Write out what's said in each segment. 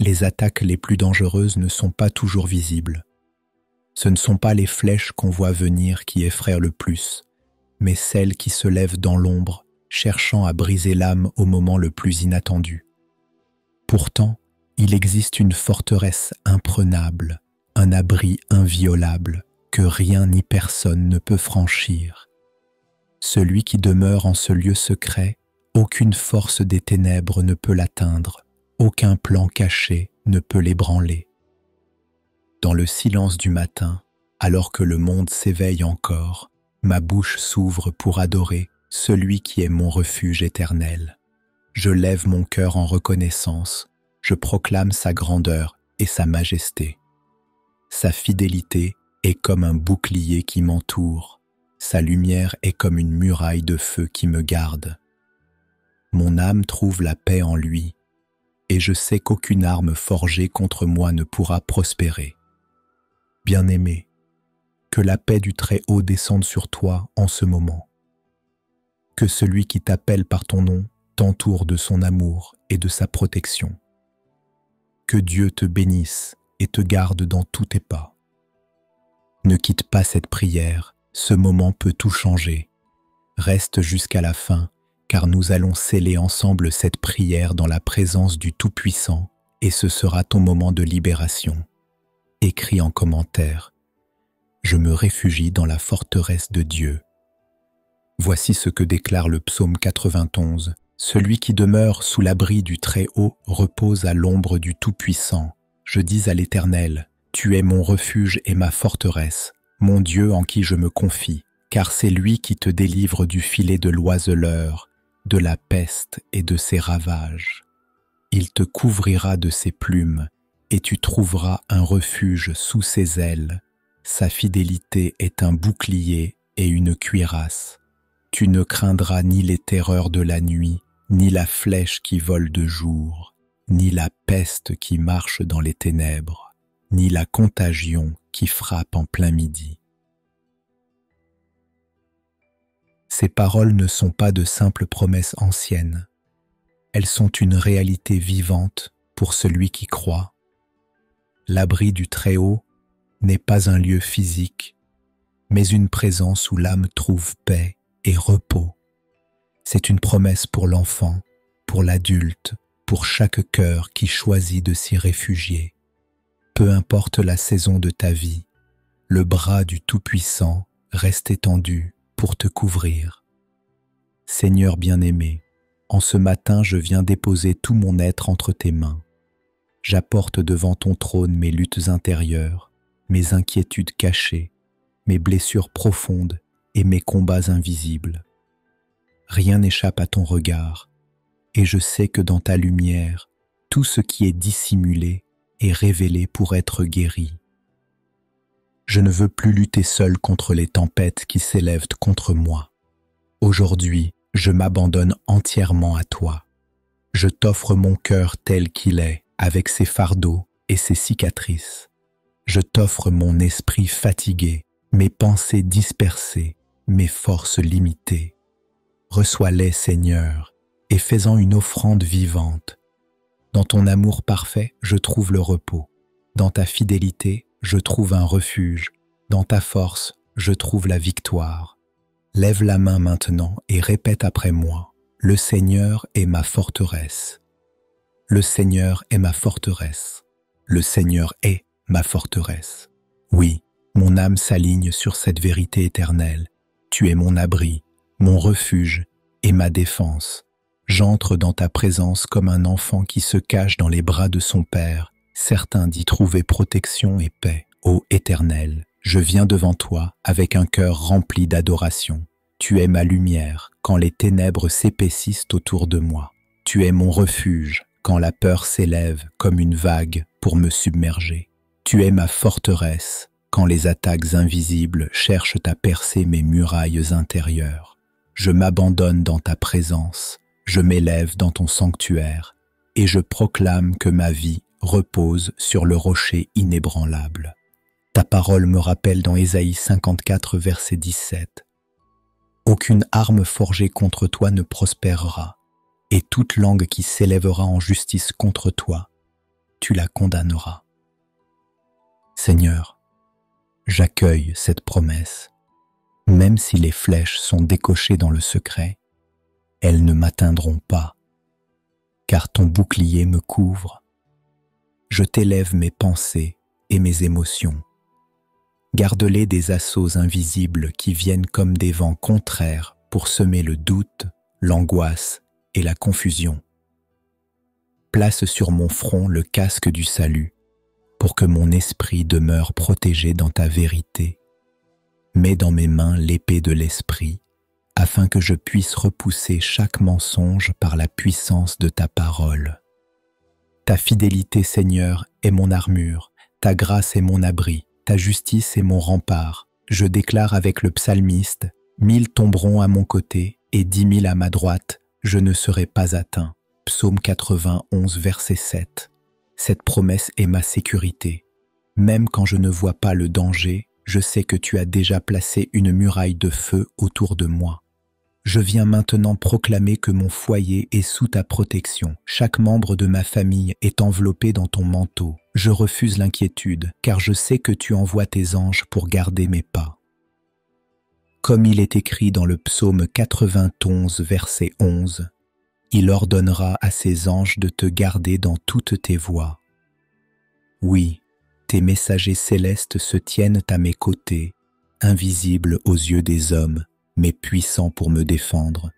Les attaques les plus dangereuses ne sont pas toujours visibles. Ce ne sont pas les flèches qu'on voit venir qui effraient le plus, mais celles qui se lèvent dans l'ombre, cherchant à briser l'âme au moment le plus inattendu. Pourtant, il existe une forteresse imprenable, un abri inviolable que rien ni personne ne peut franchir. Celui qui demeure en ce lieu secret, aucune force des ténèbres ne peut l'atteindre, aucun plan caché ne peut l'ébranler. Dans le silence du matin, alors que le monde s'éveille encore, ma bouche s'ouvre pour adorer celui qui est mon refuge éternel. Je lève mon cœur en reconnaissance, je proclame sa grandeur et sa majesté. Sa fidélité est comme un bouclier qui m'entoure, sa lumière est comme une muraille de feu qui me garde. Mon âme trouve la paix en lui, et je sais qu'aucune arme forgée contre moi ne pourra prospérer. Bien-aimé, que la paix du Très-Haut descende sur toi en ce moment. Que celui qui t'appelle par ton nom t'entoure de son amour et de sa protection. Que Dieu te bénisse et te garde dans tous tes pas. Ne quitte pas cette prière, ce moment peut tout changer. Reste jusqu'à la fin, car nous allons sceller ensemble cette prière dans la présence du Tout-Puissant, et ce sera ton moment de libération. Écris en commentaire « Je me réfugie dans la forteresse de Dieu ». Voici ce que déclare le psaume 91. Celui qui demeure sous l'abri du Très-Haut repose à l'ombre du Tout-Puissant. Je dis à l'Éternel, tu es mon refuge et ma forteresse, mon Dieu en qui je me confie, car c'est lui qui te délivre du filet de l'oiseleur, de la peste et de ses ravages. Il te couvrira de ses plumes, et tu trouveras un refuge sous ses ailes. Sa fidélité est un bouclier et une cuirasse. Tu ne craindras ni les terreurs de la nuit, ni la flèche qui vole de jour, ni la peste qui marche dans les ténèbres, ni la contagion qui frappe en plein midi. Ces paroles ne sont pas de simples promesses anciennes. Elles sont une réalité vivante pour celui qui croit. L'abri du Très-Haut n'est pas un lieu physique, mais une présence où l'âme trouve paix et repos. C'est une promesse pour l'enfant, pour l'adulte, pour chaque cœur qui choisit de s'y réfugier. Peu importe la saison de ta vie, le bras du Tout-Puissant reste étendu pour te couvrir. Seigneur bien-aimé, en ce matin je viens déposer tout mon être entre tes mains. J'apporte devant ton trône mes luttes intérieures, mes inquiétudes cachées, mes blessures profondes et mes combats invisibles. Rien n'échappe à ton regard, et je sais que dans ta lumière, tout ce qui est dissimulé est révélé pour être guéri. Je ne veux plus lutter seul contre les tempêtes qui s'élèvent contre moi. Aujourd'hui, je m'abandonne entièrement à toi. Je t'offre mon cœur tel qu'il est, avec ses fardeaux et ses cicatrices. Je t'offre mon esprit fatigué, mes pensées dispersées, mes forces limitées. Reçois-les, Seigneur, et fais-en une offrande vivante. Dans ton amour parfait, je trouve le repos. Dans ta fidélité, je trouve un refuge. Dans ta force, je trouve la victoire. Lève la main maintenant et répète après moi. Le Seigneur est ma forteresse. Le Seigneur est ma forteresse. Le Seigneur est ma forteresse. Oui, mon âme s'aligne sur cette vérité éternelle. Tu es mon abri, mon refuge et ma défense. J'entre dans ta présence comme un enfant qui se cache dans les bras de son Père, certain d'y trouver protection et paix. Ô Éternel, je viens devant toi avec un cœur rempli d'adoration. Tu es ma lumière quand les ténèbres s'épaississent autour de moi. Tu es mon refuge quand la peur s'élève comme une vague pour me submerger. Tu es ma forteresse quand les attaques invisibles cherchent à percer mes murailles intérieures. Je m'abandonne dans ta présence, je m'élève dans ton sanctuaire, et je proclame que ma vie repose sur le rocher inébranlable. Ta parole me rappelle dans Ésaïe 54, verset 17. Aucune arme forgée contre toi ne prospérera, et toute langue qui s'élèvera en justice contre toi, tu la condamneras. Seigneur, j'accueille cette promesse. Même si les flèches sont décochées dans le secret, elles ne m'atteindront pas, car ton bouclier me couvre. Je t'élève mes pensées et mes émotions. Garde-les des assauts invisibles qui viennent comme des vents contraires pour semer le doute, l'angoisse et la confusion. Place sur mon front le casque du salut pour que mon esprit demeure protégé dans ta vérité. Mets dans mes mains l'épée de l'esprit afin que je puisse repousser chaque mensonge par la puissance de ta parole. Ta fidélité, Seigneur, est mon armure, ta grâce est mon abri, ta justice est mon rempart. Je déclare avec le psalmiste, 1000 tomberont à mon côté et 10 000 à ma droite, je ne serai pas atteint. Psaume 91, verset 7. Cette promesse est ma sécurité. Même quand je ne vois pas le danger, je sais que tu as déjà placé une muraille de feu autour de moi. Je viens maintenant proclamer que mon foyer est sous ta protection. Chaque membre de ma famille est enveloppé dans ton manteau. Je refuse l'inquiétude, car je sais que tu envoies tes anges pour garder mes pas. Comme il est écrit dans le psaume 91, verset 11, « Il ordonnera à ses anges de te garder dans toutes tes voies. » Oui, tes messagers célestes se tiennent à mes côtés, invisibles aux yeux des hommes, mais puissants pour me défendre.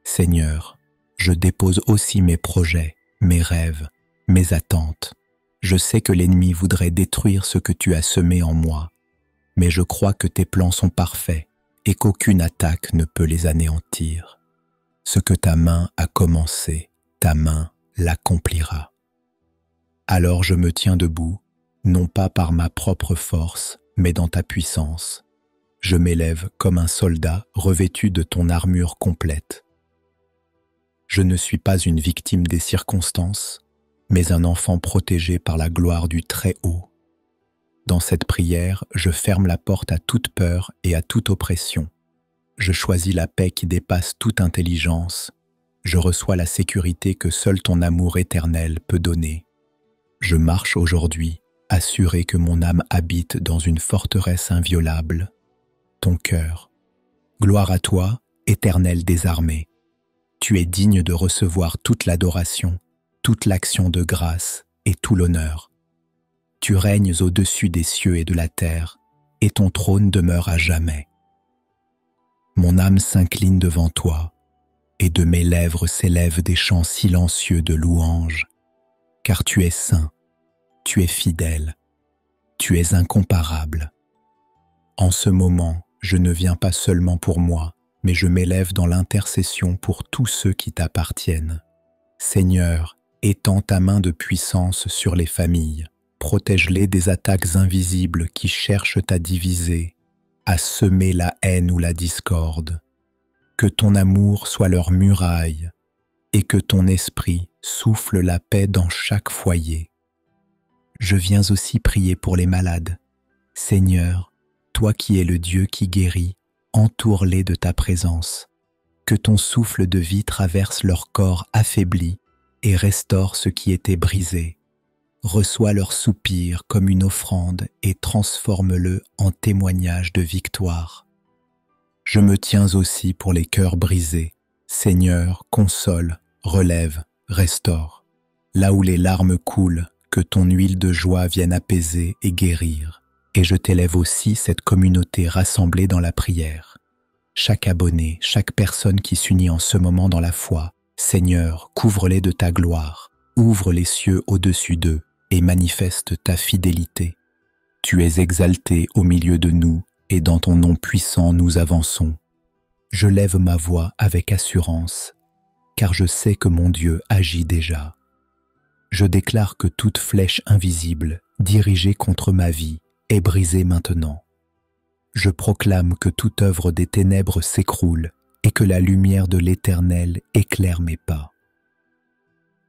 Seigneur, je dépose aussi mes projets, mes rêves, mes attentes. Je sais que l'ennemi voudrait détruire ce que tu as semé en moi, mais je crois que tes plans sont parfaits et qu'aucune attaque ne peut les anéantir. Ce que ta main a commencé, ta main l'accomplira. Alors je me tiens debout, non pas par ma propre force, mais dans ta puissance. Je m'élève comme un soldat revêtu de ton armure complète. Je ne suis pas une victime des circonstances, mais un enfant protégé par la gloire du Très-Haut. Dans cette prière, je ferme la porte à toute peur et à toute oppression. Je choisis la paix qui dépasse toute intelligence. Je reçois la sécurité que seul ton amour éternel peut donner. Je marche aujourd'hui, assuré que mon âme habite dans une forteresse inviolable, ton cœur. Gloire à toi, éternel des armées. Tu es digne de recevoir toute l'adoration, toute l'action de grâce et tout l'honneur. Tu règnes au-dessus des cieux et de la terre, et ton trône demeure à jamais. Mon âme s'incline devant toi, et de mes lèvres s'élèvent des chants silencieux de louange, car tu es saint, tu es fidèle, tu es incomparable. En ce moment, je ne viens pas seulement pour moi, mais je m'élève dans l'intercession pour tous ceux qui t'appartiennent. Seigneur, étends ta main de puissance sur les familles, protège-les des attaques invisibles qui cherchent à diviser, à semer la haine ou la discorde. Que ton amour soit leur muraille et que ton esprit souffle la paix dans chaque foyer. Je viens aussi prier pour les malades. Seigneur, toi qui es le Dieu qui guérit, entoure-les de ta présence. Que ton souffle de vie traverse leur corps affaibli et restaure ce qui était brisé. Reçois leur soupir comme une offrande et transforme-le en témoignage de victoire. Je me tiens aussi pour les cœurs brisés. Seigneur, console, relève, restaure. Là où les larmes coulent, que ton huile de joie vienne apaiser et guérir. Et je t'élève aussi cette communauté rassemblée dans la prière. Chaque abonné, chaque personne qui s'unit en ce moment dans la foi, Seigneur, couvre-les de ta gloire, ouvre les cieux au-dessus d'eux et manifeste ta fidélité. Tu es exalté au milieu de nous et dans ton nom puissant nous avançons. Je lève ma voix avec assurance, car je sais que mon Dieu agit déjà. Je déclare que toute flèche invisible dirigée contre ma vie est brisée maintenant. Je proclame que toute œuvre des ténèbres s'écroule et que la lumière de l'Éternel éclaire mes pas.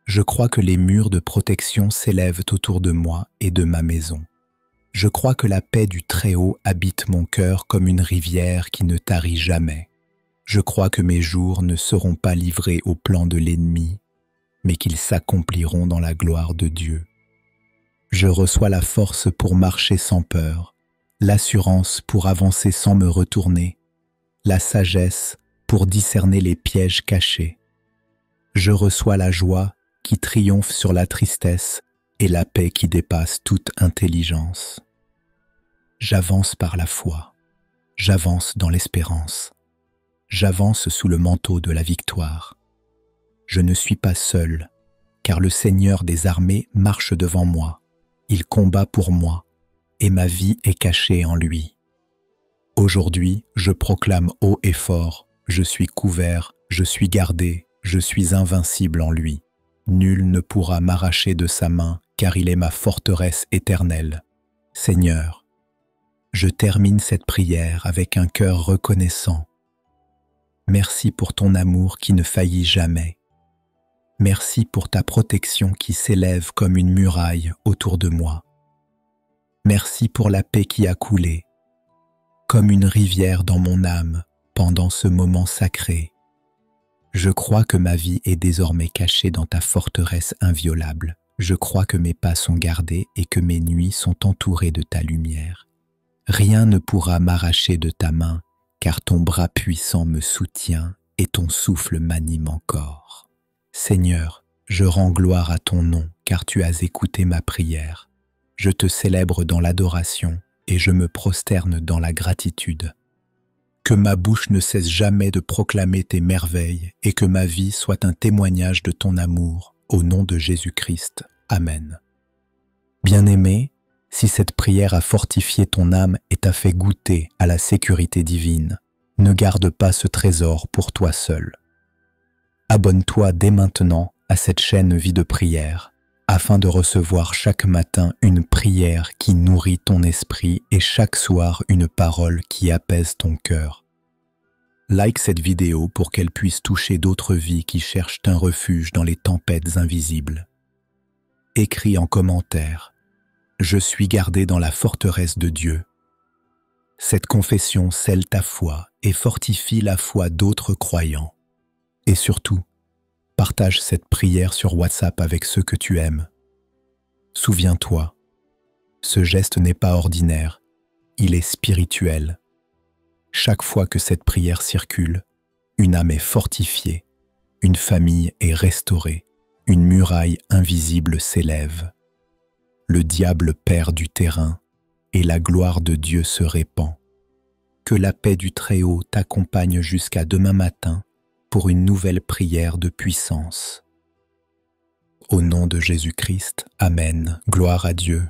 Je crois que les murs de protection s'élèvent autour de moi et de ma maison. Je crois que la paix du Très-Haut habite mon cœur comme une rivière qui ne tarit jamais. Je crois que mes jours ne seront pas livrés au plan de l'ennemi, mais qu'ils s'accompliront dans la gloire de Dieu. Je reçois la force pour marcher sans peur, l'assurance pour avancer sans me retourner, la sagesse pour discerner les pièges cachés. Je reçois la joie qui triomphe sur la tristesse et la paix qui dépasse toute intelligence. J'avance par la foi, j'avance dans l'espérance, j'avance sous le manteau de la victoire. Je ne suis pas seul, car le Seigneur des armées marche devant moi. Il combat pour moi, et ma vie est cachée en lui. Aujourd'hui, je proclame haut et fort, je suis couvert, je suis gardé, je suis invincible en lui. Nul ne pourra m'arracher de sa main, car il est ma forteresse éternelle. Seigneur, je termine cette prière avec un cœur reconnaissant. Merci pour ton amour qui ne faillit jamais. Merci pour ta protection qui s'élève comme une muraille autour de moi. Merci pour la paix qui a coulé, comme une rivière dans mon âme pendant ce moment sacré. Je crois que ma vie est désormais cachée dans ta forteresse inviolable. Je crois que mes pas sont gardés et que mes nuits sont entourées de ta lumière. Rien ne pourra m'arracher de ta main, car ton bras puissant me soutient et ton souffle m'anime encore. Seigneur, je rends gloire à ton nom, car tu as écouté ma prière. Je te célèbre dans l'adoration et je me prosterne dans la gratitude. Que ma bouche ne cesse jamais de proclamer tes merveilles et que ma vie soit un témoignage de ton amour, au nom de Jésus-Christ. Amen. Bien-aimé, si cette prière a fortifié ton âme et t'a fait goûter à la sécurité divine, ne garde pas ce trésor pour toi seul. Abonne-toi dès maintenant à cette chaîne Vie de prière, afin de recevoir chaque matin une prière qui nourrit ton esprit et chaque soir une parole qui apaise ton cœur. Like cette vidéo pour qu'elle puisse toucher d'autres vies qui cherchent un refuge dans les tempêtes invisibles. Écris en commentaire « Je suis gardé dans la forteresse de Dieu ». Cette confession scelle ta foi et fortifie la foi d'autres croyants. Et surtout, partage cette prière sur WhatsApp avec ceux que tu aimes. Souviens-toi, ce geste n'est pas ordinaire, il est spirituel. Chaque fois que cette prière circule, une âme est fortifiée, une famille est restaurée, une muraille invisible s'élève. Le diable perd du terrain et la gloire de Dieu se répand. Que la paix du Très-Haut t'accompagne jusqu'à demain matin pour une nouvelle prière de puissance. Au nom de Jésus-Christ, Amen, gloire à Dieu.